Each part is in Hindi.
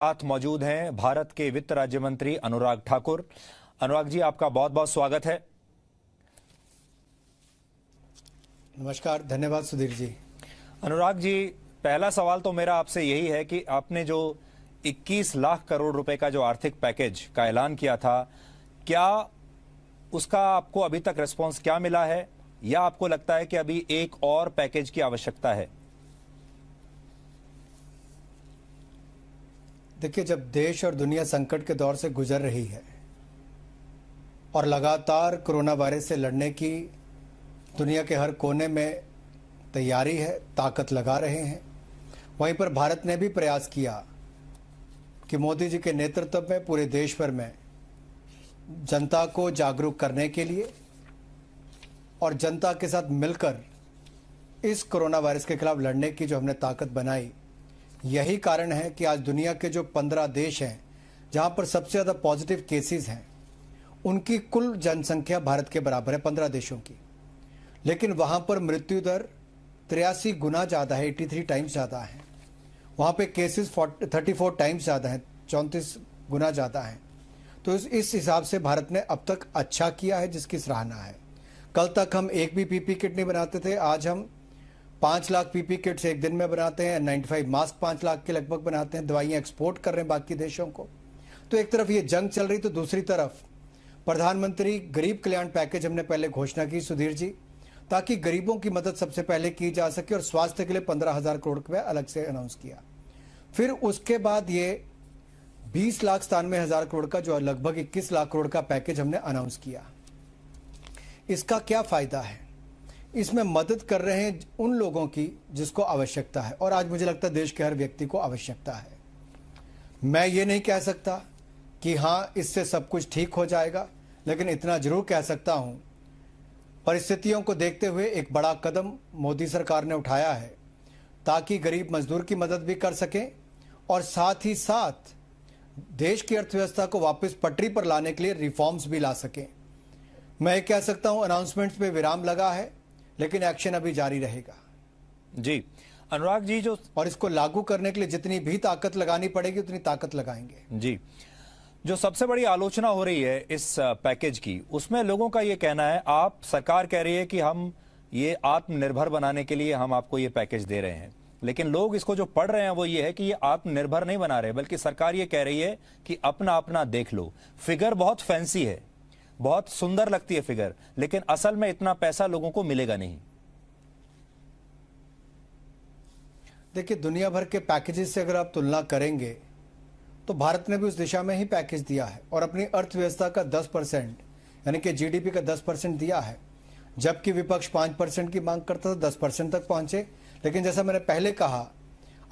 साथ मौजूद हैं भारत के वित्त राज्य मंत्री अनुराग ठाकुर। अनुराग जी, आपका बहुत बहुत स्वागत है। नमस्कार, धन्यवाद सुधीर जी। अनुराग जी, पहला सवाल तो मेरा आपसे यही है कि आपने जो 21 लाख करोड़ रुपए का जो आर्थिक पैकेज का ऐलान किया था, क्या उसका आपको अभी तक रिस्पांस क्या मिला है, या आपको लगता है कि अभी एक और पैकेज की आवश्यकता है? देखिए, जब देश और दुनिया संकट के दौर से गुजर रही है और लगातार कोरोना वायरस से लड़ने की दुनिया के हर कोने में तैयारी है, ताकत लगा रहे हैं, वहीं पर भारत ने भी प्रयास किया कि मोदी जी के नेतृत्व में पूरे देश भर में जनता को जागरूक करने के लिए और जनता के साथ मिलकर इस कोरोना वायरस के खिलाफ लड़ने की जो हमने ताकत बनाई, यही कारण है कि आज दुनिया के जो 15 देश हैं जहां पर सबसे ज़्यादा पॉजिटिव केसेस हैं, उनकी कुल जनसंख्या भारत के बराबर है, 15 देशों की। लेकिन वहां पर मृत्यु दर 83 गुना ज़्यादा है, 83 टाइम्स ज़्यादा है। वहां पे केसेस 34 टाइम्स ज़्यादा हैं, 34 गुना ज़्यादा हैं। तो इस हिसाब से भारत ने अब तक अच्छा किया है, जिसकी सराहना है। कल तक हम एक भी पीपी किट नहीं बनाते थे, आज हम 5 लाख पीपी किट्स एक दिन में बनाते हैं, 95 मास्क 5 लाख के लगभग बनाते हैं, दवाइयाँ एक्सपोर्ट कर रहे हैं बाकी देशों को। तो एक तरफ ये जंग चल रही, तो दूसरी तरफ प्रधानमंत्री गरीब कल्याण पैकेज हमने पहले घोषणा की सुधीर जी, ताकि गरीबों की मदद सबसे पहले की जा सके, और स्वास्थ्य के लिए 15,000 करोड़ रुपया अलग से अनाउंस किया। फिर उसके बाद ये 20,97,000 करोड़ का जो लगभग 21 लाख करोड़ का पैकेज हमने अनाउंस किया। इसका क्या फायदा है? इसमें मदद कर रहे हैं उन लोगों की जिसको आवश्यकता है, और आज मुझे लगता है देश के हर व्यक्ति को आवश्यकता है। मैं ये नहीं कह सकता कि हाँ इससे सब कुछ ठीक हो जाएगा, लेकिन इतना जरूर कह सकता हूँ, परिस्थितियों को देखते हुए एक बड़ा कदम मोदी सरकार ने उठाया है ताकि गरीब मजदूर की मदद भी कर सकें और साथ ही साथ देश की अर्थव्यवस्था को वापस पटरी पर लाने के लिए रिफॉर्म्स भी ला सकें। मैं ये कह सकता हूँ अनाउंसमेंट्स पे विराम लगा है, लेकिन एक्शन अभी जारी रहेगा। जी अनुराग जी, और इसको लागू करने के लिए जितनी भी ताकत लगानी पड़ेगी उतनी ताकत लगाएंगे। जी, जो सबसे बड़ी आलोचना हो रही है इस पैकेज की, उसमें लोगों का ये कहना है, आप सरकार कह रही है कि हम ये आत्मनिर्भर बनाने के लिए हम आपको ये पैकेज दे रहे हैं, लेकिन लोग इसको जो पढ़ रहे हैं वो ये है कि ये आत्मनिर्भर नहीं बना रहे, बल्कि सरकार ये कह रही है कि अपना अपना देख लो। फिगर बहुत फैंसी है, बहुत सुंदर लगती है फिगर, लेकिन असल में इतना पैसा लोगों को मिलेगा नहीं। देखिए, दुनिया भर के पैकेजेस से अगर आप तुलना करेंगे तो भारत ने भी उस दिशा में ही पैकेज दिया है और अपनी अर्थव्यवस्था का 10% यानी कि जीडीपी का 10% दिया है, जबकि विपक्ष 5% की मांग करता था, 10% तक पहुंचे। लेकिन जैसा मैंने पहले कहा,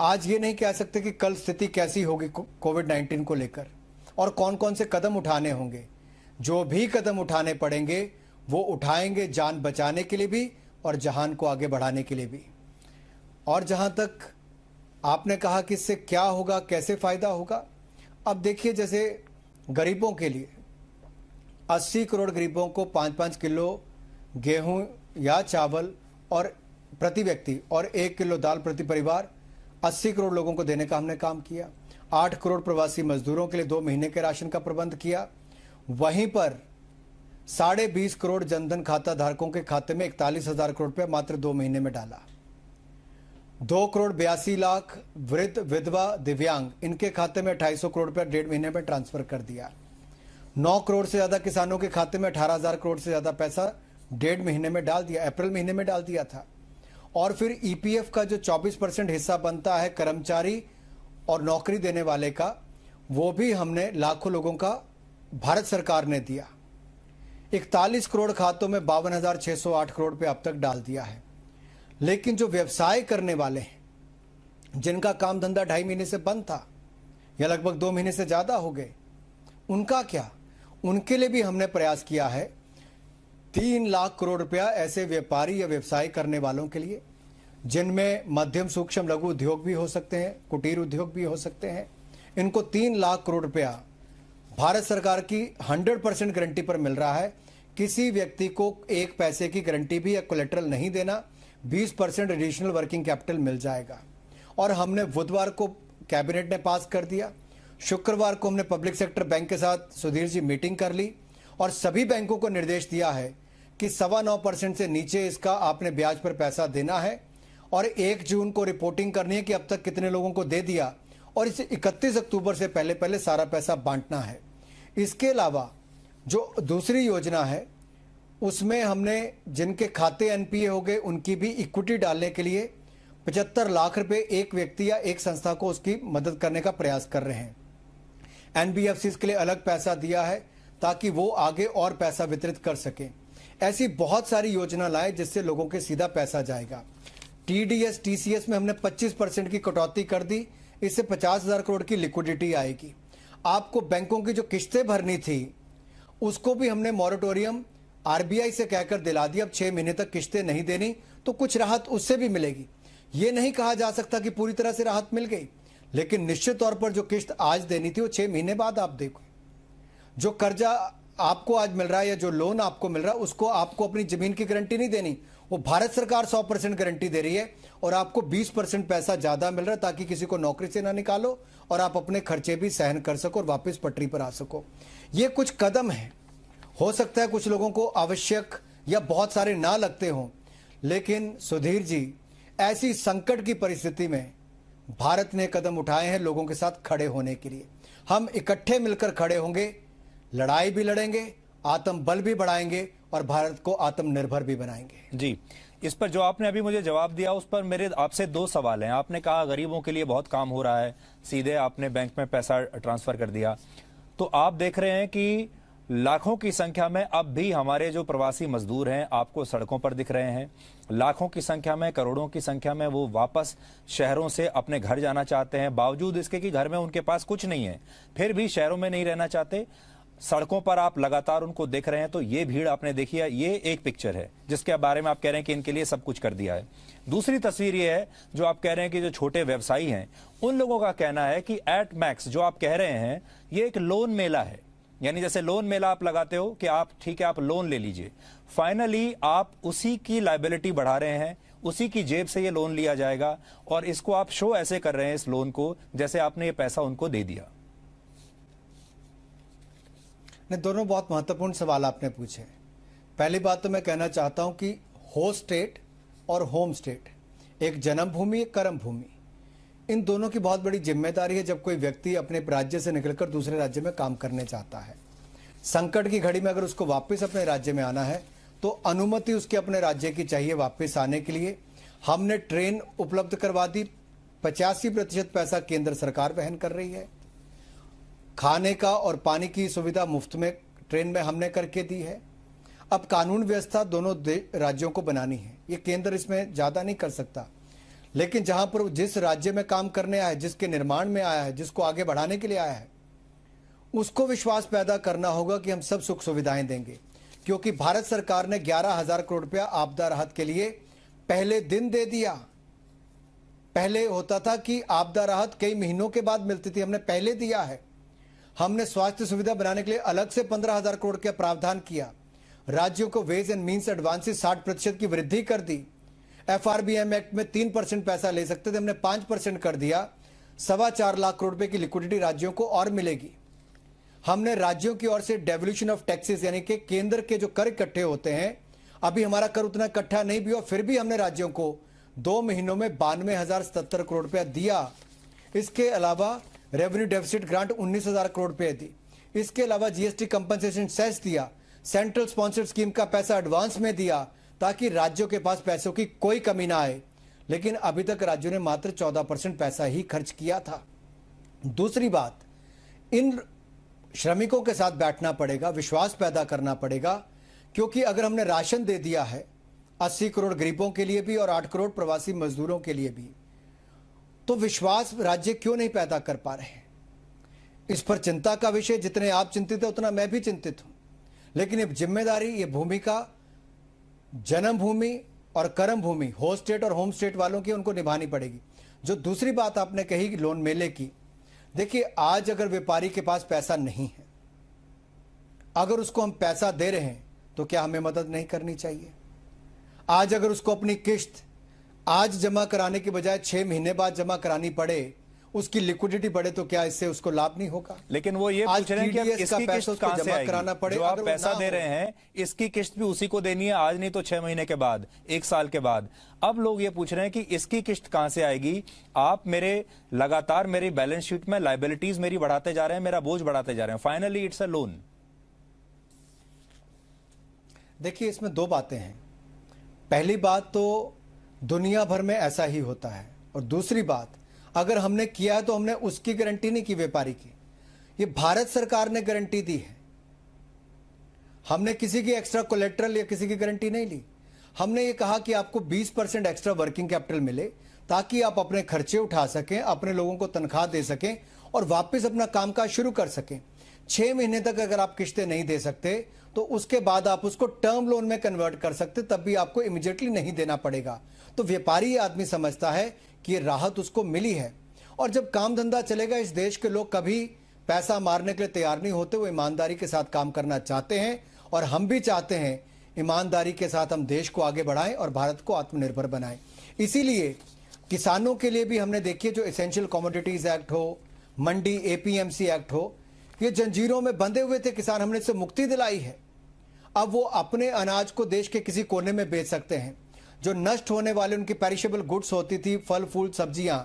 आज ये नहीं कह सकते कि कल स्थिति कैसी होगी कोविड-19 को लेकर और कौन कौन से कदम उठाने होंगे। जो भी कदम उठाने पड़ेंगे वो उठाएंगे, जान बचाने के लिए भी और जहान को आगे बढ़ाने के लिए भी। और जहां तक आपने कहा कि इससे क्या होगा, कैसे फायदा होगा, अब देखिए, जैसे गरीबों के लिए 80 करोड़ गरीबों को 5-5 किलो गेहूं या चावल और प्रति व्यक्ति और 1 किलो दाल प्रति परिवार 80 करोड़ लोगों को देने का हमने काम किया। 8 करोड़ प्रवासी मजदूरों के लिए 2 महीने के राशन का प्रबंध किया। वहीं पर 20.5 करोड़ जनधन खाता धारकों के खाते में 41,000 करोड़ रुपया मात्र 2 महीने में डाला। 2 करोड़ 82 लाख वृद्ध, विधवा, दिव्यांग, इनके खाते में 250 करोड़ रुपया 1.5 महीने में ट्रांसफर कर दिया। 9 करोड़ से ज्यादा किसानों के खाते में 18,000 करोड़ से ज्यादा पैसा 1.5 महीने में डाल दिया, अप्रैल महीने में डाल दिया था। और फिर ईपीएफ का जो 24% हिस्सा बनता है कर्मचारी और नौकरी देने वाले का, वो भी हमने लाखों लोगों का भारत सरकार ने दिया। 41 करोड़ खातों में 52,608 करोड़ रुपये अब तक डाल दिया है। लेकिन जो व्यवसाय करने वाले हैं, जिनका काम धंधा 2.5 महीने से बंद था या लगभग 2 महीने से ज़्यादा हो गए, उनका क्या? उनके लिए भी हमने प्रयास किया है 3 लाख करोड़ रुपया ऐसे व्यापारी या व्यवसाय करने वालों के लिए, जिनमें मध्यम सूक्ष्म लघु उद्योग भी हो सकते हैं, कुटीर उद्योग भी हो सकते हैं। इनको 3 लाख करोड़ रुपया भारत सरकार की 100% गारंटी पर मिल रहा है। किसी व्यक्ति को 1 पैसे की गारंटी भी या कोलेटरल नहीं देना, 20% एडिशनल वर्किंग कैपिटल मिल जाएगा। और हमने बुधवार को कैबिनेट ने पास कर दिया शुक्रवार को हमने पब्लिक सेक्टर बैंक के साथ सुधीर जी मीटिंग कर ली और सभी बैंकों को निर्देश दिया है कि 9.25% से नीचे इसका आपने ब्याज पर पैसा देना है और 1 जून को रिपोर्टिंग करनी है कि अब तक कितने लोगों को दे दिया और इसे 31 अक्टूबर से पहले पहले सारा पैसा बांटना है। इसके अलावा जो दूसरी योजना है उसमें हमने जिनके खाते एनपीए हो गए उनकी भी इक्विटी डालने के लिए 75 लाख रुपए एक व्यक्ति या एक संस्था को उसकी मदद करने का प्रयास कर रहे हैं। एनबीएफसी के लिए अलग पैसा दिया है ताकि वो आगे और पैसा वितरित कर सकें। ऐसी बहुत सारी योजना लाए जिससे लोगों के सीधा पैसा जाएगा। टीडीएस टीसीएस में हमने 25% की कटौती कर दी, इससे 50,000 करोड़ की लिक्विडिटी आएगी। आपको बैंकों की जो किस्तें भरनी थी उसको भी हमने मॉरेटोरियम आरबीआई से कहकर दिला दिया। अब 6 महीने तक किस्तें नहीं देनी तो कुछ राहत उससे भी मिलेगी। ये नहीं कहा जा सकता कि पूरी तरह से राहत मिल गई, लेकिन निश्चित तौर पर जो किस्त आज देनी थी वो 6 महीने बाद आप देखो। जो कर्जा आपको आज मिल रहा है या जो लोन आपको मिल रहा है उसको आपको अपनी जमीन की गारंटी नहीं देनी, वो भारत सरकार 100% गारंटी दे रही है और आपको 20% पैसा ज्यादा मिल रहा है ताकि किसी को नौकरी से ना निकालो और आप अपने खर्चे भी सहन कर सको और वापस पटरी पर आ सको। ये कुछ कदम है, हो सकता है कुछ लोगों को आवश्यक या बहुत सारे ना लगते हों, लेकिन सुधीर जी ऐसी संकट की परिस्थिति में भारत ने कदम उठाए हैं लोगों के साथ खड़े होने के लिए। हम इकट्ठे मिलकर खड़े होंगे, लड़ाई भी लड़ेंगे, आत्म बल भी बढ़ाएंगे और भारत को आत्मनिर्भर भी बनाएंगे। जी, इस पर जो आपने अभी मुझे जवाब दिया उस पर मेरे आपसे 2 सवाल हैं। आपने कहा गरीबों के लिए बहुत काम हो रहा है, सीधे आपने बैंक में पैसा ट्रांसफर कर दिया, तो आप देख रहे हैं कि लाखों की संख्या में अब भी हमारे जो प्रवासी मजदूर हैं आपको सड़कों पर दिख रहे हैं। लाखों की संख्या में, करोड़ों की संख्या में वो वापस शहरों से अपने घर जाना चाहते हैं, बावजूद इसके कि घर में उनके पास कुछ नहीं है, फिर भी शहरों में नहीं रहना चाहते। सड़कों पर आप लगातार उनको देख रहे हैं, तो ये भीड़ आपने देखी है, ये एक पिक्चर है जिसके बारे में आप कह रहे हैं कि इनके लिए सब कुछ कर दिया है। दूसरी तस्वीर ये है जो आप कह रहे हैं कि जो छोटे व्यवसायी हैं उन लोगों का कहना है कि एट मैक्स जो आप कह रहे हैं ये एक लोन मेला है, यानी जैसे लोन मेला आप लगाते हो कि आप ठीक है आप लोन ले लीजिए, फाइनली आप उसी की लायबिलिटी बढ़ा रहे हैं, उसी की जेब से ये लोन लिया जाएगा और इसको आप शो ऐसे कर रहे हैं इस लोन को जैसे आपने ये पैसा उनको दे दिया। नहीं, दोनों बहुत महत्वपूर्ण सवाल आपने पूछे। पहली बात तो मैं कहना चाहता हूं कि होस्ट स्टेट और होम स्टेट, एक जन्मभूमि एक कर्म भूमि, इन दोनों की बहुत बड़ी जिम्मेदारी है जब कोई व्यक्ति अपने राज्य से निकलकर दूसरे राज्य में काम करने चाहता है। संकट की घड़ी में अगर उसको वापस अपने राज्य में आना है तो अनुमति उसके अपने राज्य की चाहिए वापस आने के लिए। हमने ट्रेन उपलब्ध करवा दी, 85% पैसा केंद्र सरकार वहन कर रही है। खाने का और पानी की सुविधा मुफ्त में ट्रेन में हमने करके दी है। अब कानून व्यवस्था दोनों राज्यों को बनानी है, ये केंद्र इसमें ज़्यादा नहीं कर सकता, लेकिन जहां पर जिस राज्य में काम करने आया है, जिसके निर्माण में आया है, जिसको आगे बढ़ाने के लिए आया है, उसको विश्वास पैदा करना होगा कि हम सब सुख सुविधाएं देंगे। क्योंकि भारत सरकार ने 11,000 करोड़ रुपया आपदा राहत के लिए पहले दिन दे दिया। पहले होता था कि आपदा राहत कई महीनों के बाद मिलती थी, हमने पहले दिया है। हमने स्वास्थ्य सुविधा बनाने के लिए अलग से 15,000 करोड़ का प्रावधान किया। राज्यों को वेज एंड मीन्स एडवांसेस 60% की वृद्धि कर दी। एफआरबीएम एक्ट में 3% पैसा ले सकते थे, हमने 5% कर दिया। 4.25 लाख करोड़ रुपए की लिक्विडिटी राज्यों को और मिलेगी। हमने राज्यों की ओर से डेवल्यूशन ऑफ टैक्सेस, यानी कि केंद्र के जो कर इकट्ठे होते हैं, अभी हमारा कर उतना इकट्ठा नहीं भी हुआ, फिर भी हमने राज्यों को 2 महीनों में 92,077 करोड़ रुपया दिया। इसके अलावा रेवेन्यू डेफिसिट ग्रांट 19,000 करोड़ रुपए दी। इसके अलावा जीएसटी कंपनसेशन सेस दिया, सेंट्रल स्पॉन्सर्ड स्कीम का पैसा एडवांस में दिया ताकि राज्यों के पास पैसों की कोई कमी ना आए। लेकिन अभी तक राज्यों ने मात्र 14% पैसा ही खर्च किया था। दूसरी बात, इन श्रमिकों के साथ बैठना पड़ेगा, विश्वास पैदा करना पड़ेगा, क्योंकि अगर हमने राशन दे दिया है 80 करोड़ गरीबों के लिए भी और 8 करोड़ प्रवासी मजदूरों के लिए भी, तो विश्वास राज्य क्यों नहीं पैदा कर पा रहे हैं? इस पर चिंता का विषय, जितने आप चिंतित हैं उतना मैं भी चिंतित हूं, लेकिन ये जिम्मेदारी, ये भूमिका जन्मभूमि और कर्म भूमि, होस्ट स्टेट और होम स्टेट वालों की उनको निभानी पड़ेगी। जो दूसरी बात आपने कही लोन मेले की, देखिए आज अगर व्यापारी के पास पैसा नहीं है, अगर उसको हम पैसा दे रहे हैं तो क्या हमें मदद नहीं करनी चाहिए? आज अगर उसको अपनी किस्त आज जमा कराने के बजाय 6 महीने बाद जमा करानी पड़े, उसकी लिक्विडिटी बढ़े तो क्या इससे उसको लाभ नहीं होगा? लेकिन वो ये आज पूछ रहे हैं कि अब TDS का इसकी पैसा किस्त उसको कहां से जमा आएगी? कराना पड़े, जो आप अगर वो पैसा ना दे हो। रहे हैं इसकी किस्त भी उसी को देनी है, आज नहीं तो 6 महीने के बाद, 1 साल के बाद। अब लोग ये पूछ रहे हैं कि इसकी किस्त कहां से आएगी? आप लगातार मेरी बैलेंस शीट में लायबिलिटीज मेरी बढ़ाते जा रहे हैं, मेरा बोझ बढ़ाते जा रहे हैं। Finally it's a loan. देखिए, इसमें दो बातें हैं। पहली बात तो दुनिया भर में ऐसा ही होता है, और दूसरी बात, अगर हमने किया है तो हमने उसकी गारंटी नहीं की व्यापारी की, ये भारत सरकार ने गारंटी दी है। हमने किसी की एक्स्ट्रा कोलेट्रल या किसी की गारंटी नहीं ली। हमने ये कहा कि आपको 20% एक्स्ट्रा वर्किंग कैपिटल मिले ताकि आप अपने खर्चे उठा सकें, अपने लोगों को तनख्वाह दे सकें और वापस अपना कामकाज शुरू कर सकें। 6 महीने तक अगर आप किस्तें नहीं दे सकते तो उसके बाद आप उसको टर्म लोन में कन्वर्ट कर सकते, तब भी आपको इमीडिएटली नहीं देना पड़ेगा। तो व्यापारी आदमी समझता है कि ये राहत उसको मिली है। और जब काम धंधा चलेगा, इस देश के लोग कभी पैसा मारने के लिए तैयार नहीं होते, वो ईमानदारी के साथ काम करना चाहते हैं, और हम भी चाहते हैं ईमानदारी के साथ हम देश को आगे बढ़ाएं और भारत को आत्मनिर्भर बनाएं। इसीलिए किसानों के लिए भी हमने देखिए, जो एसेंशियल कमोडिटीज एक्ट हो, मंडी APMC एक्ट हो, ये जंजीरों में बंधे हुए थे किसान, हमने इससे मुक्ति दिलाई है। अब वो अपने अनाज को देश के किसी कोने में बेच सकते हैं। जो नष्ट होने वाले उनकी पेरिशेबल गुड्स होती थी, फल फूल सब्जियां,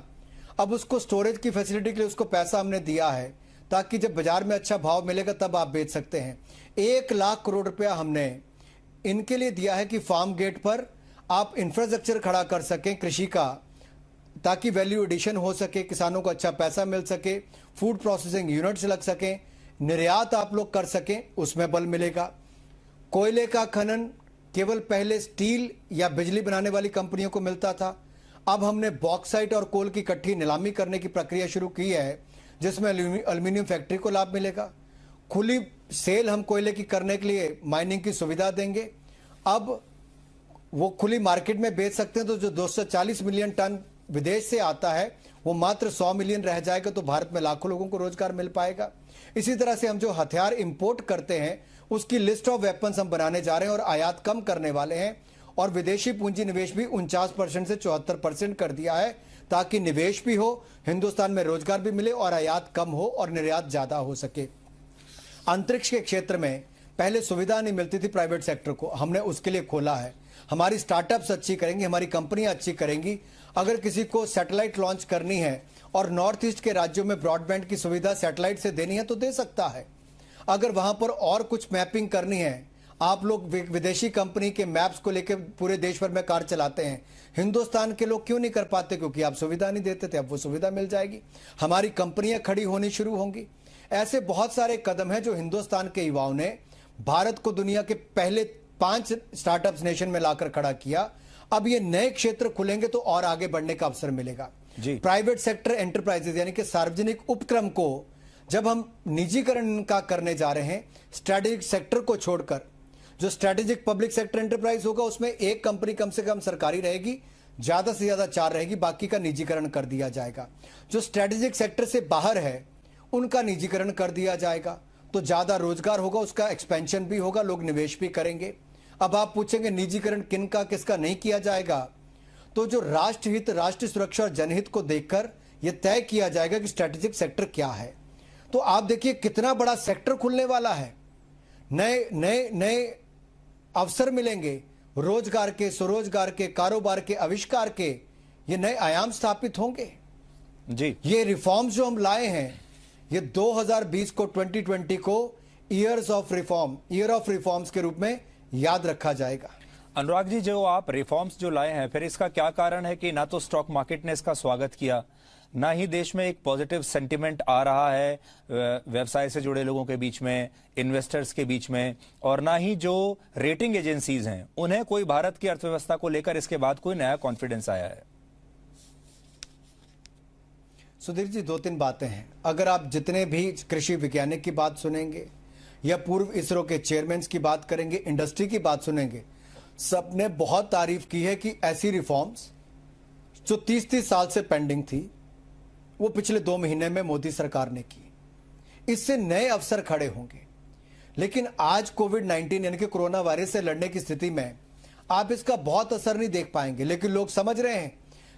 अब उसको स्टोरेज की फैसिलिटी के लिए उसको पैसा हमने दिया है ताकि जब बाजार में अच्छा भाव मिलेगा तब आप बेच सकते हैं। 1 लाख करोड़ रुपया हमने इनके लिए दिया है कि फार्म गेट पर आप इंफ्रास्ट्रक्चर खड़ा कर सकें कृषि का, ताकि वैल्यू एडिशन हो सके, किसानों को अच्छा पैसा मिल सके, फूड प्रोसेसिंग यूनिट्स लग सकें, निर्यात आप लोग कर सकें, उसमें बल मिलेगा। कोयले का खनन केवल पहले स्टील या बिजली बनाने वाली कंपनियों को मिलता था, अब हमने बॉक्साइट और कोल की इकट्ठी नीलामी करने की प्रक्रिया शुरू की है, जिसमें एल्यूमिनियम फैक्ट्री को लाभ मिलेगा। खुली सेल हम कोयले की करने के लिए माइनिंग की सुविधा देंगे। अब वो खुली मार्केट में बेच सकते हैं, तो जो 240 मिलियन टन विदेश से आता है वो मात्र 100 मिलियन रह जाएगा, तो भारत में लाखों लोगों को रोजगार मिल पाएगा। इसी तरह से हम जो हथियार इंपोर्ट करते हैं उसकी लिस्ट ऑफ वेपन्स हम बनाने जा रहे हैं और आयात कम करने वाले हैं, और विदेशी पूंजी निवेश भी 49% से 74% कर दिया है, ताकि निवेश भी हो, हिंदुस्तान में रोजगार भी मिले और आयात कम हो और निर्यात ज्यादा हो सके। अंतरिक्ष के क्षेत्र में पहले सुविधा नहीं मिलती थी प्राइवेट सेक्टर को, हमने उसके लिए खोला है। हमारी स्टार्टअप्स अच्छी करेंगी, हमारी कंपनियां अच्छी करेंगी। अगर किसी को सैटेलाइट लॉन्च करनी है और नॉर्थ ईस्ट के राज्यों में ब्रॉडबैंड की सुविधा सैटेलाइट से देनी है तो दे सकता है। अगर वहां पर और कुछ मैपिंग करनी है, आप लोग विदेशी कंपनी के मैप्स को लेकर पूरे देश भर में कार चलाते हैं, हिंदुस्तान के लोग क्यों नहीं कर पाते? क्योंकि आप सुविधा नहीं देते थे, अब वो सुविधा मिल जाएगी, हमारी कंपनियां खड़ी होनी शुरू होंगी। ऐसे बहुत सारे कदम हैं जो हिंदुस्तान के युवाओं ने भारत को दुनिया के पहले 5 स्टार्टअप्स नेशन में लाकर खड़ा किया। अब ये नए क्षेत्र खुलेंगे तो और आगे बढ़ने का अवसर मिलेगा। प्राइवेट सेक्टर एंटरप्राइजेज यानी कि सार्वजनिक उपक्रम को जब हम निजीकरण का करने जा रहे हैं, स्ट्रेटेजिक सेक्टर को छोड़कर, जो स्ट्रेटेजिक पब्लिक सेक्टर एंटरप्राइज होगा उसमें एक कंपनी कम से कम सरकारी रहेगी, ज्यादा से ज्यादा 4 रहेगी, बाकी का निजीकरण कर दिया जाएगा। जो स्ट्रेटेजिक सेक्टर से बाहर है उनका निजीकरण कर दिया जाएगा, तो ज्यादा रोजगार होगा, उसका एक्सपेंशन भी होगा, लोग निवेश भी करेंगे। अब आप पूछेंगे निजीकरण किन का किसका नहीं किया जाएगा, तो जो राष्ट्रहित, राष्ट्रीय सुरक्षा और जनहित को देखकर यह तय किया जाएगा कि स्ट्रेटेजिक सेक्टर क्या है। तो आप देखिए कितना बड़ा सेक्टर खुलने वाला है, नए नए नए अवसर मिलेंगे, रोजगार के, स्वरोजगार के, कारोबार के, आविष्कार के, ये नए आयाम स्थापित होंगे। जी, ये रिफॉर्म्स जो हम लाए हैं, ये 2020 को 2020 को ईयर ऑफ रिफॉर्म्स के रूप में याद रखा जाएगा। अनुराग जी, जो आप रिफॉर्म्स जो लाए हैं, फिर इसका क्या कारण है कि ना तो स्टॉक मार्केट ने इसका स्वागत किया, ना ही देश में एक पॉजिटिव सेंटिमेंट आ रहा है व्यवसाय से जुड़े लोगों के बीच में, इन्वेस्टर्स के बीच में, और ना ही जो रेटिंग एजेंसीज हैं उन्हें कोई भारत की अर्थव्यवस्था को लेकर इसके बाद कोई नया कॉन्फिडेंस आया है? सुधीर जी, 2-3 बातें हैं। अगर आप जितने भी कृषि वैज्ञानिक की बात सुनेंगे या पूर्व इसरो के चेयरमैन की बात करेंगे, इंडस्ट्री की बात सुनेंगे, सबने बहुत तारीफ की है कि ऐसी रिफॉर्म्स जो 30-30 साल से पेंडिंग थी वो पिछले 2 महीने में मोदी सरकार ने की। इससे नए अवसर खड़े होंगे। लेकिन आज कोविड-19 यानी कि कोरोना वायरस से लड़ने की स्थिति में आप इसका बहुत असर नहीं देख पाएंगे, लेकिन लोग समझ रहे हैं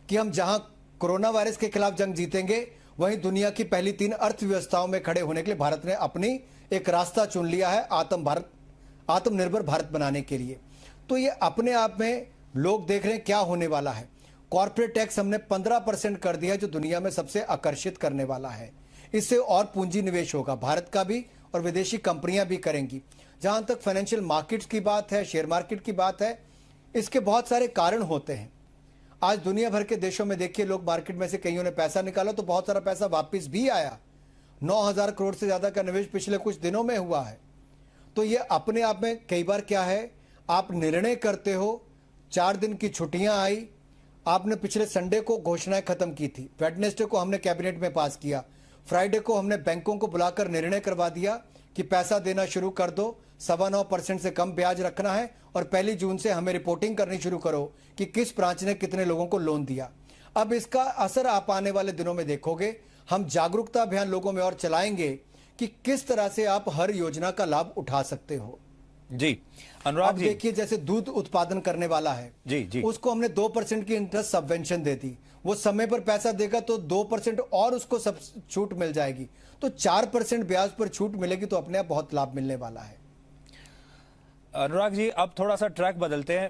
कि हम जहां कोरोना वायरस के खिलाफ जंग जीतेंगे वहीं दुनिया की पहली 3 अर्थव्यवस्थाओं में खड़े होने के लिए भारत ने अपनी एक रास्ता चुन लिया है आत्मनिर्भर भारत बनाने के लिए। तो ये अपने आप में लोग देख रहे हैं क्या होने वाला है। कॉर्पोरेट टैक्स हमने 15% कर दिया, जो दुनिया में सबसे आकर्षित करने वाला है। इससे और पूंजी निवेश होगा, भारत का भी और विदेशी कंपनियां भी करेंगी। जहां तक फाइनेंशियल मार्केट्स की बात है, शेयर मार्केट की बात है, इसके बहुत सारे कारण होते हैं। आज दुनिया भर के देशों में देखिए, लोग मार्केट में से कईयों ने पैसा निकाला तो बहुत सारा पैसा वापस भी आया। 9,000 करोड़ से ज्यादा का निवेश पिछले कुछ दिनों में हुआ है। तो ये अपने आप में कई बार क्या है, आप निर्णय करते हो, 4 दिन की छुट्टियां आई, आपने पिछले संडे को घोषणाएं खत्म की थी, वेडनेसडे को हमने कैबिनेट में पास किया, फ्राइडे को हमने बैंकों को बुलाकर निर्णय करवा दिया कि पैसा देना शुरू कर दो, 9.25% से कम ब्याज रखना है और 1 जून से हमें रिपोर्टिंग करनी शुरू करो कि किस ब्रांच ने कितने लोगों को लोन दिया। अब इसका असर आप आने वाले दिनों में देखोगे। हम जागरूकता अभियान लोगों में और चलाएंगे कि किस तरह से आप हर योजना का लाभ उठा सकते हो। जी अनुराग जी, देखिए जैसे दूध उत्पादन करने वाला है, जी उसको हमने 2% की इंटरेस्ट सबवेंशन दे दी। वो समय पर पैसा देगा तो 2% और उसको सब छूट मिल जाएगी, तो 4% ब्याज पर छूट मिलेगी, तो अपने आप बहुत लाभ मिलने वाला है। अनुराग जी, अब थोड़ा सा ट्रैक बदलते हैं।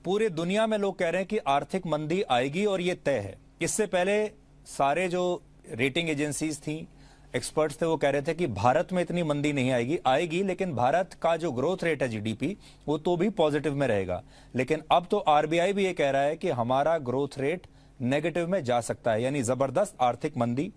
पूरे दुनिया में लोग कह रहे हैं कि आर्थिक मंदी आएगी और ये तय है। इससे पहले सारे जो रेटिंग एजेंसीज थी, एक्सपर्ट्स थे, वो कह रहे थे कि भारत में इतनी मंदी नहीं आएगी, लेकिन भारत का जो ग्रोथ रेट है जीडीपी, वो तो भी पॉजिटिव में रहेगा। लेकिन अब तो आरबीआई भी ये कह रहा है कि हमारा ग्रोथ रेट नेगेटिव में जा सकता है, यानी जबरदस्त आर्थिक मंदी,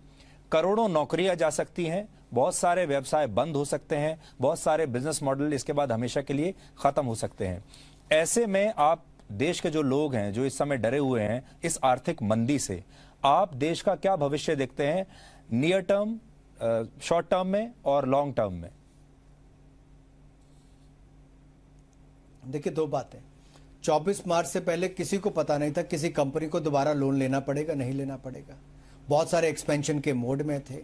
करोड़ों नौकरियां जा सकती हैं, बहुत सारे व्यवसाय बंद हो सकते हैं, बहुत सारे बिजनेस मॉडल इसके बाद हमेशा के लिए खत्म हो सकते हैं। ऐसे में आप देश के जो लोग हैं, जो इस समय डरे हुए हैं इस आर्थिक मंदी से, आप देश का क्या भविष्य देखते हैं नियर टर्म, शॉर्ट टर्म में और लॉन्ग टर्म में? देखिए, 2 बातें। 24 मार्च से पहले किसी को पता नहीं था किसी कंपनी को दोबारा लोन लेना पड़ेगा नहीं लेना पड़ेगा। बहुत सारे एक्सपेंशन के मोड में थे।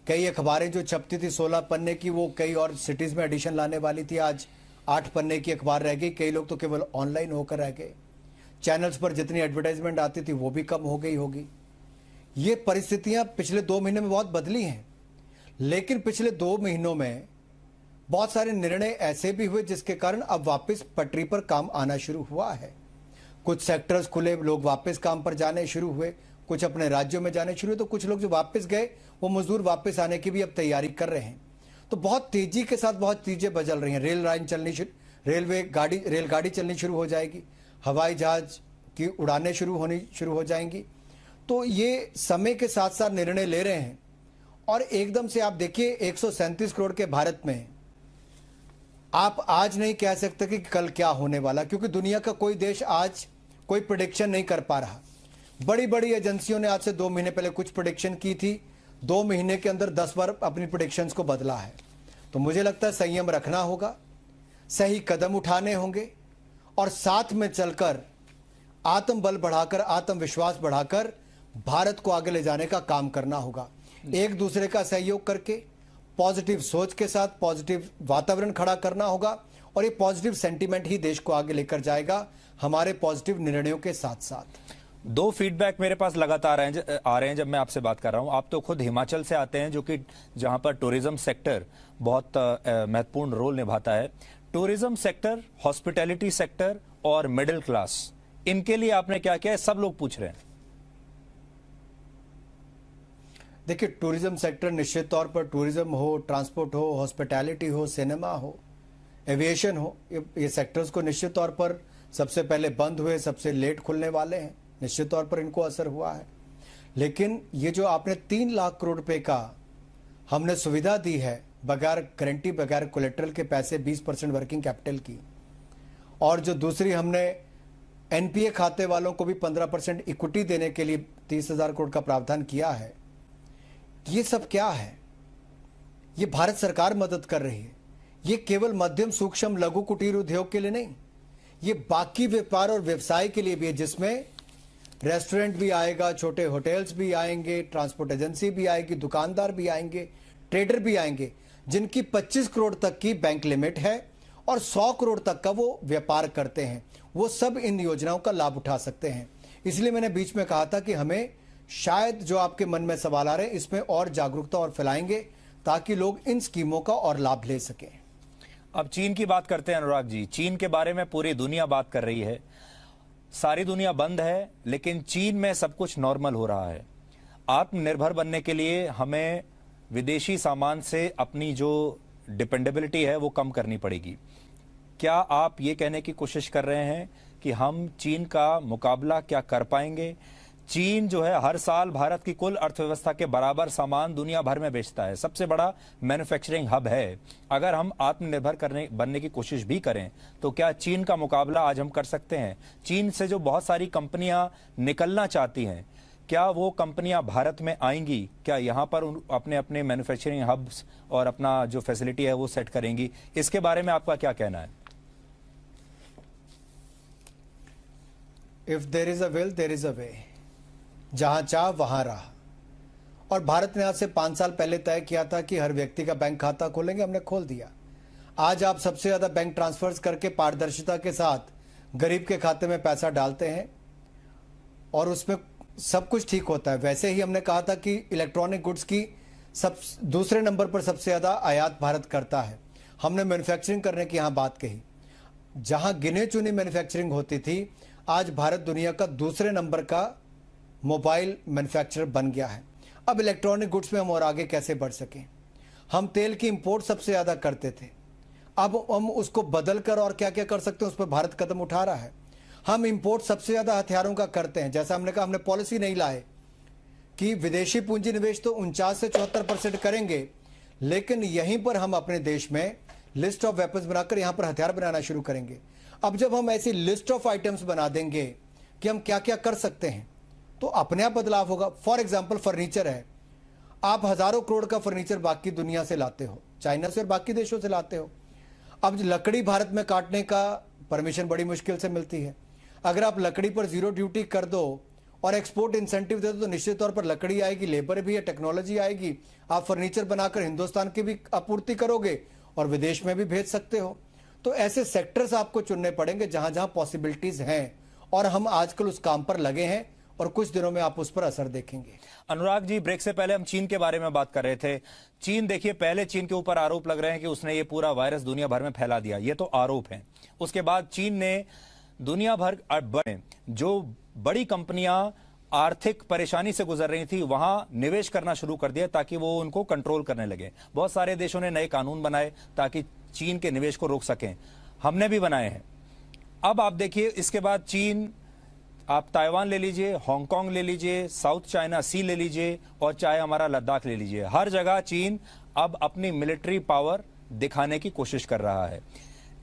कई अखबारें जो छपती थी 16 पन्ने की, वो कई और सिटीज में एडिशन लाने वाली थी, आज 8 पन्ने की अखबार रह गई। कई लोग तो केवल ऑनलाइन होकर रह गए। चैनल्स पर जितनी एडवर्टाइजमेंट आती थी वो भी कम हो गई होगी। ये परिस्थितियां पिछले 2 महीने में बहुत बदली हैं, लेकिन पिछले 2 महीनों में बहुत सारे निर्णय ऐसे भी हुए जिसके कारण अब वापस पटरी पर काम आना शुरू हुआ है। कुछ सेक्टर्स खुले, लोग वापस काम पर जाने शुरू हुए, कुछ अपने राज्यों में जाने शुरू हुए, तो कुछ लोग जो वापस गए वो मजदूर वापस आने की भी अब तैयारी कर रहे हैं। तो बहुत तेजी के साथ बहुत चीजें बदल रही हैं। रेलगाड़ी चलनी शुरू हो जाएगी, हवाई जहाज की उड़ानें शुरू हो जाएंगी। तो ये समय के साथ साथ निर्णय ले रहे हैं। और एकदम से आप देखिए 137 करोड़ के भारत में आप आज नहीं कह सकते कि कल क्या होने वाला, क्योंकि दुनिया का कोई देश आज कोई प्रेडिक्शन नहीं कर पा रहा। बड़ी बड़ी एजेंसियों ने आज से 2 महीने पहले कुछ प्रेडिक्शन की थी, 2 महीने के अंदर 10 बार अपनी प्रेडिक्शंस को बदला है। तो मुझे लगता है संयम रखना होगा, सही कदम उठाने होंगे और साथ में चलकर आत्मबल बढ़ाकर, आत्मविश्वास बढ़ाकर भारत को आगे ले जाने का काम करना होगा। एक दूसरे का सहयोग करके, पॉजिटिव सोच के साथ पॉजिटिव वातावरण खड़ा करना होगा और ये पॉजिटिव सेंटीमेंट ही देश को आगे लेकर जाएगा, हमारे पॉजिटिव निर्णयों के साथ साथ। 2 फीडबैक मेरे पास लगातार आ रहे हैं जब मैं आपसे बात कर रहा हूं। आप तो खुद हिमाचल से आते हैं, जो कि जहां पर टूरिज्म सेक्टर बहुत महत्वपूर्ण रोल निभाता है। टूरिज्म सेक्टर, हॉस्पिटैलिटी सेक्टर और मिडिल क्लास, इनके लिए आपने क्या किया है, सब लोग पूछ रहे हैं। देखिए, टूरिज्म सेक्टर निश्चित तौर पर, टूरिज्म हो, ट्रांसपोर्ट हो, हॉस्पिटैलिटी हो, सिनेमा हो, एविएशन हो, ये सेक्टर्स को निश्चित तौर पर सबसे पहले बंद हुए, सबसे लेट खुलने वाले हैं। निश्चित तौर पर इनको असर हुआ है। लेकिन ये जो आपने 3 लाख करोड़ रुपए का हमने सुविधा दी है, बगैर गारंटी, बगैर कोलेट्रल के पैसे, 20% वर्किंग कैपिटल की, और जो दूसरी हमने एनपीए खाते वालों को भी 15% इक्विटी देने के लिए 30,000 करोड़ का प्रावधान किया है। ये सब क्या है? ये भारत सरकार मदद कर रही है। ये केवल मध्यम, सूक्ष्म, लघु, कुटीर उद्योग के लिए नहीं, ये बाकी व्यापार और व्यवसाय के लिए भी है, जिसमें रेस्टोरेंट भी आएगा, छोटे होटल्स भी आएंगे, ट्रांसपोर्ट एजेंसी भी आएगी, दुकानदार भी आएंगे, ट्रेडर भी आएंगे, जिनकी 25 करोड़ तक की बैंक लिमिट है और 100 करोड़ तक का वो व्यापार करते हैं। वो सब इन योजनाओं का लाभ उठा सकते हैं। इसलिए मैंने बीच में कहा था कि हमें शायद जो आपके मन में सवाल आ रहे हैं इसमें और जागरूकता और फैलाएंगे ताकि लोग इन स्कीमों का और लाभ ले सकें। अब चीन की बात करते हैं अनुराग जी। चीन के बारे में पूरी दुनिया बात कर रही है, सारी दुनिया बंद है, लेकिन चीन में सब कुछ नॉर्मल हो रहा है। आत्मनिर्भर बनने के लिए हमें विदेशी सामान से अपनी जो डिपेंडेबिलिटी है वो कम करनी पड़ेगी। क्या आप ये कहने की कोशिश कर रहे हैं कि हम चीन का मुकाबला क्या कर पाएंगे? चीन जो है हर साल भारत की कुल अर्थव्यवस्था के बराबर सामान दुनिया भर में बेचता है, सबसे बड़ा मैन्युफैक्चरिंग हब है। अगर हम आत्मनिर्भर बनने की कोशिश भी करें तो क्या चीन का मुकाबला आज हम कर सकते हैं? चीन से जो बहुत सारी कंपनियां निकलना चाहती हैं, क्या वो कंपनियां भारत में आएंगी? क्या यहाँ पर अपने अपने मैन्युफैक्चरिंग हब्स और अपना जो फैसिलिटी है वो सेट करेंगी? इसके बारे में आपका क्या कहना है? If there is a will there is a way, जहां चाह वहां राह। और भारत ने आज से 5 साल पहले तय किया था कि हर व्यक्ति का बैंक खाता खोलेंगे, हमने खोल दिया। आज आप सबसे ज्यादा बैंक ट्रांसफर्स करके पारदर्शिता के साथ गरीब के खाते में पैसा डालते हैं और उसमें सब कुछ ठीक होता है। वैसे ही हमने कहा था कि इलेक्ट्रॉनिक गुड्स की दूसरे नंबर पर सबसे ज्यादा आयात भारत करता है। हमने मैन्युफैक्चरिंग करने की यहां बात कही, जहां गिने चुनी मैन्युफैक्चरिंग होती थी, आज भारत दुनिया का दूसरे नंबर का मोबाइल मैन्युफैक्चरर बन गया है। अब इलेक्ट्रॉनिक गुड्स में हम और आगे कैसे बढ़ सकें? हम तेल की इंपोर्ट सबसे ज़्यादा करते थे, अब हम उसको बदल कर और क्या क्या कर सकते हैं उस पर भारत कदम उठा रहा है। हम इंपोर्ट सबसे ज़्यादा हथियारों का करते हैं। जैसा हमने कहा, हमने पॉलिसी नहीं लाए कि विदेशी पूंजी निवेश तो 49 से 74% करेंगे, लेकिन यहीं पर हम अपने देश में लिस्ट ऑफ वेपन्स बनाकर यहाँ पर हथियार बनाना शुरू करेंगे। अब जब हम ऐसी लिस्ट ऑफ आइटम्स बना देंगे कि हम क्या क्या कर सकते हैं, तो अपने आप बदलाव होगा। फॉर एग्जाम्पल फर्नीचर है, आप हजारों करोड़ का फर्नीचर बाकी दुनिया से लाते हो, चाइना से और बाकी देशों से लाते हो। अब लकड़ी भारत में काटने का परमिशन बड़ी मुश्किल से मिलती है। अगर आप लकड़ी पर जीरो ड्यूटी कर दो और एक्सपोर्ट इंसेंटिव दे दो तो निश्चित तौर पर लकड़ी आएगी, लेबर भी है, टेक्नोलॉजी आएगी। आप फर्नीचर बनाकर हिंदुस्तान की भी आपूर्ति करोगे और विदेश में भी भेज सकते हो। तो ऐसे सेक्टर्स आपको चुनने पड़ेंगे जहां जहां पॉसिबिलिटीज हैं, और हम आजकल उस काम पर लगे हैं और कुछ दिनों में आप उस पर असर देखेंगे। अनुराग जी, ब्रेक से पहले हम चीन के बारे में बात कर रहे थे। चीन, देखिए, पहले चीन के ऊपर आरोप लग रहे हैं कि उसने ये पूरा वायरस दुनिया भर में फैला दिया, ये तो आरोप है। उसके बाद चीन ने दुनिया भर जो बड़ी कंपनियां आर्थिक परेशानी से गुजर रही थी वहां निवेश करना शुरू कर दिया ताकि वो उनको कंट्रोल करने लगे। बहुत सारे देशों ने नए कानून बनाए ताकि चीन के निवेश को रोक सकें, हमने भी बनाए हैं। अब आप देखिए, इसके बाद चीन, आप ताइवान ले लीजिए, हांगकांग ले लीजिए, साउथ चाइना सी ले लीजिए, और चाहे हमारा लद्दाख ले लीजिए, हर जगह चीन अब अपनी मिलिट्री पावर दिखाने की कोशिश कर रहा है।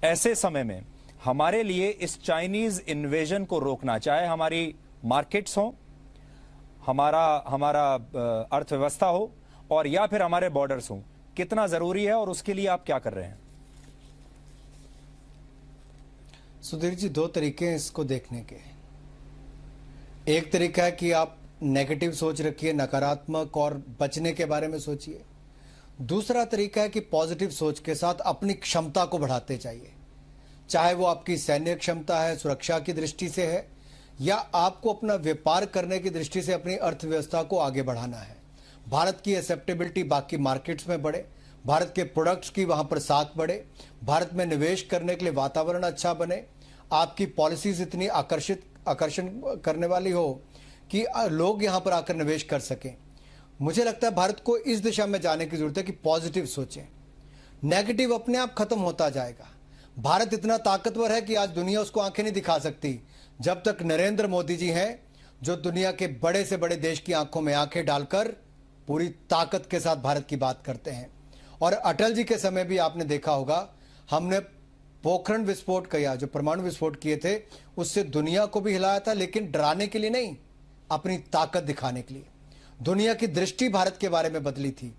ऐसे समय में हमारे लिए इस चाइनीज इन्वेजन को रोकना, चाहे हमारी मार्केट्स हो, हमारा अर्थव्यवस्था हो, और या फिर हमारे बॉर्डर्स हो, कितना जरूरी है, और उसके लिए आप क्या कर रहे हैं? सुधीर जी, 2 तरीके हैं इसको देखने के। एक तरीका है कि आप नेगेटिव सोच रखिए, नकारात्मक और बचने के बारे में सोचिए। दूसरा तरीका है कि पॉजिटिव सोच के साथ अपनी क्षमता को बढ़ाते जाइए, चाहे वो आपकी सैन्य क्षमता है, सुरक्षा की दृष्टि से है, या आपको अपना व्यापार करने की दृष्टि से अपनी अर्थव्यवस्था को आगे बढ़ाना है। भारत की एक्सेप्टेबिलिटी बाकी मार्केट्स में बढ़े, भारत के प्रोडक्ट्स की वहाँ पर साख बढ़े, भारत में निवेश करने के लिए वातावरण अच्छा बने, आपकी पॉलिसीज इतनी आकर्षण करने वाली हो कि लोग यहाँ पर आकर निवेश कर सकें। मुझे लगता है भारत को इस दिशा में जाने की जरूरत है कि पॉजिटिव सोचें, नेगेटिव अपने आप खत्म होता जाएगा। भारत इतना ताकतवर है कि आज दुनिया उसको आंखें नहीं दिखा सकती जब तक नरेंद्र मोदी जी हैं, जो दुनिया के बड़े से बड़े देश की आंखों में आंखें डालकर पूरी ताकत के साथ भारत की बात करते हैं। और अटल जी के समय भी आपने देखा होगा, हमने पोखरण विस्फोट किया, जो परमाणु विस्फोट किए थे, उससे दुनिया को भी हिलाया था, लेकिन डराने के लिए नहीं, अपनी ताकत दिखाने के लिए। दुनिया की दृष्टि भारत के बारे में बदली थी।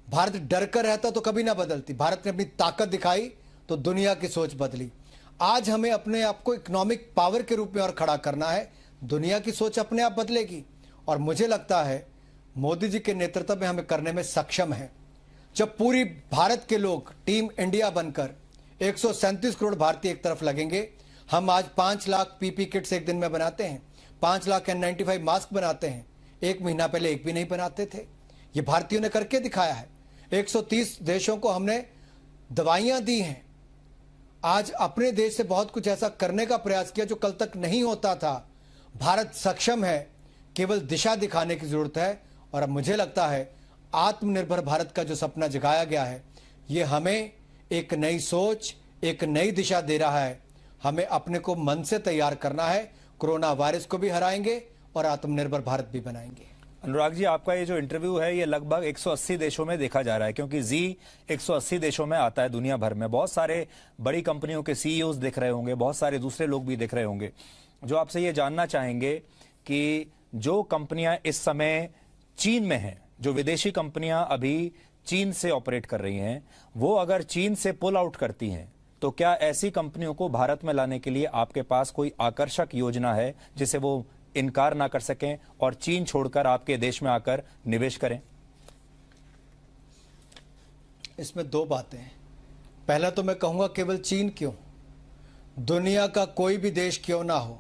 भारत डर कर रहता तो कभी ना बदलती, भारत ने अपनी ताकत दिखाई तो दुनिया की सोच बदली। आज हमें अपने आप को इकोनॉमिक पावर के रूप में और खड़ा करना है, दुनिया की सोच अपने आप बदलेगी। और मुझे लगता है मोदी जी के नेतृत्व में हमें करने में सक्षम है। जब पूरी भारत के लोग टीम इंडिया बनकर 137 करोड़ भारतीय एक तरफ लगेंगे, हम आज 5 लाख पीपी किट्स एक दिन में बनाते हैं, 5 लाख N95 मास्क बनाते हैं, 1 महीना पहले एक भी नहीं बनाते थे। ये भारतीयों ने करके दिखाया है। 130 देशों को हमने दवाइयां दी हैं। आज अपने देश से बहुत कुछ ऐसा करने का प्रयास किया जो कल तक नहीं होता था। भारत सक्षम है, केवल दिशा दिखाने की जरूरत है। और अब मुझे लगता है आत्मनिर्भर भारत का जो सपना जगाया गया है, ये हमें एक नई सोच, एक नई दिशा दे रहा है। हमें अपने को मन से तैयार करना है। कोरोना वायरस को भी हराएंगे और आत्मनिर्भर भारत भी बनाएंगे। अनुराग जी, आपका ये जो इंटरव्यू है ये लगभग 180 देशों में देखा जा रहा है, क्योंकि जी 180 देशों में आता है दुनिया भर में। बहुत सारे बड़ी कंपनियों के सीईओज दिख रहे होंगे, बहुत सारे दूसरे लोग भी दिख रहे होंगे, जो आपसे ये जानना चाहेंगे कि जो कंपनियां इस समय चीन में हैं, जो विदेशी कंपनियां अभी चीन से ऑपरेट कर रही हैं, वो अगर चीन से पुल आउट करती हैं तो क्या ऐसी कंपनियों को भारत में लाने के लिए आपके पास कोई आकर्षक योजना है जिसे वो इनकार ना कर सकें और चीन छोड़कर आपके देश में आकर निवेश करें? इसमें 2 बातें हैं। पहला तो मैं कहूंगा केवल चीन क्यों, दुनिया का कोई भी देश क्यों ना हो,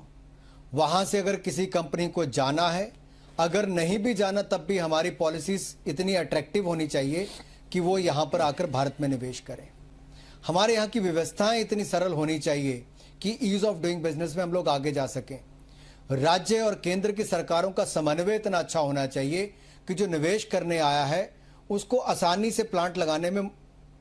वहां से अगर किसी कंपनी को जाना है, अगर नहीं भी जाना तब भी हमारी पॉलिसीज इतनी अट्रैक्टिव होनी चाहिए कि वो यहां पर आकर भारत में निवेश करें। हमारे यहाँ की व्यवस्थाएं इतनी सरल होनी चाहिए कि ईज ऑफ डूइंग बिजनेस में हम लोग आगे जा सकें। राज्य और केंद्र की सरकारों का समन्वय इतना अच्छा होना चाहिए कि जो निवेश करने आया है उसको आसानी से प्लांट लगाने में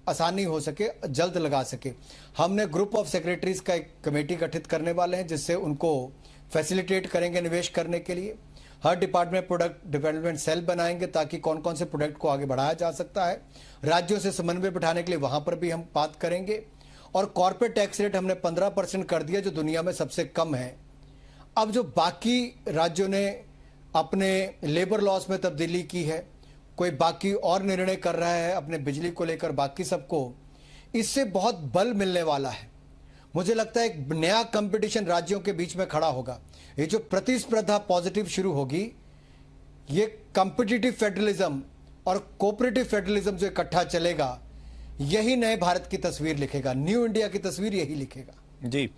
आसानी हो सके, जल्द लगा सके। हमने ग्रुप ऑफ सेक्रेटरीज का एक कमेटी गठित करने वाले हैं जिससे उनको फैसिलिटेट करेंगे निवेश करने के लिए। हर डिपार्टमेंट में प्रोडक्ट डेवलपमेंट सेल बनाएंगे ताकि कौन कौन से प्रोडक्ट को आगे बढ़ाया जा सकता है। राज्यों से समन्वय बिठाने के लिए वहां पर भी हम बात करेंगे। और कॉर्पोरेट टैक्स रेट हमने 15% कर दिया जो दुनिया में सबसे कम है। अब जो बाकी राज्यों ने अपने लेबर लॉस में तब्दीली की है, कोई बाकी और निर्णय कर रहा है अपने बिजली को लेकर, बाकी सबको इससे बहुत बल मिलने वाला है। मुझे लगता है एक नया कंपटीशन राज्यों के बीच में खड़ा होगा। ये जो प्रतिस्पर्धा पॉजिटिव शुरू होगी, ये कॉम्पिटिटिव फेडरलिज्म और कोऑपरेटिव फेडरलिज्म जो इकट्ठा चलेगा, यही नए भारत की तस्वीर लिखेगा, न्यू इंडिया की तस्वीर यही लिखेगा। जी।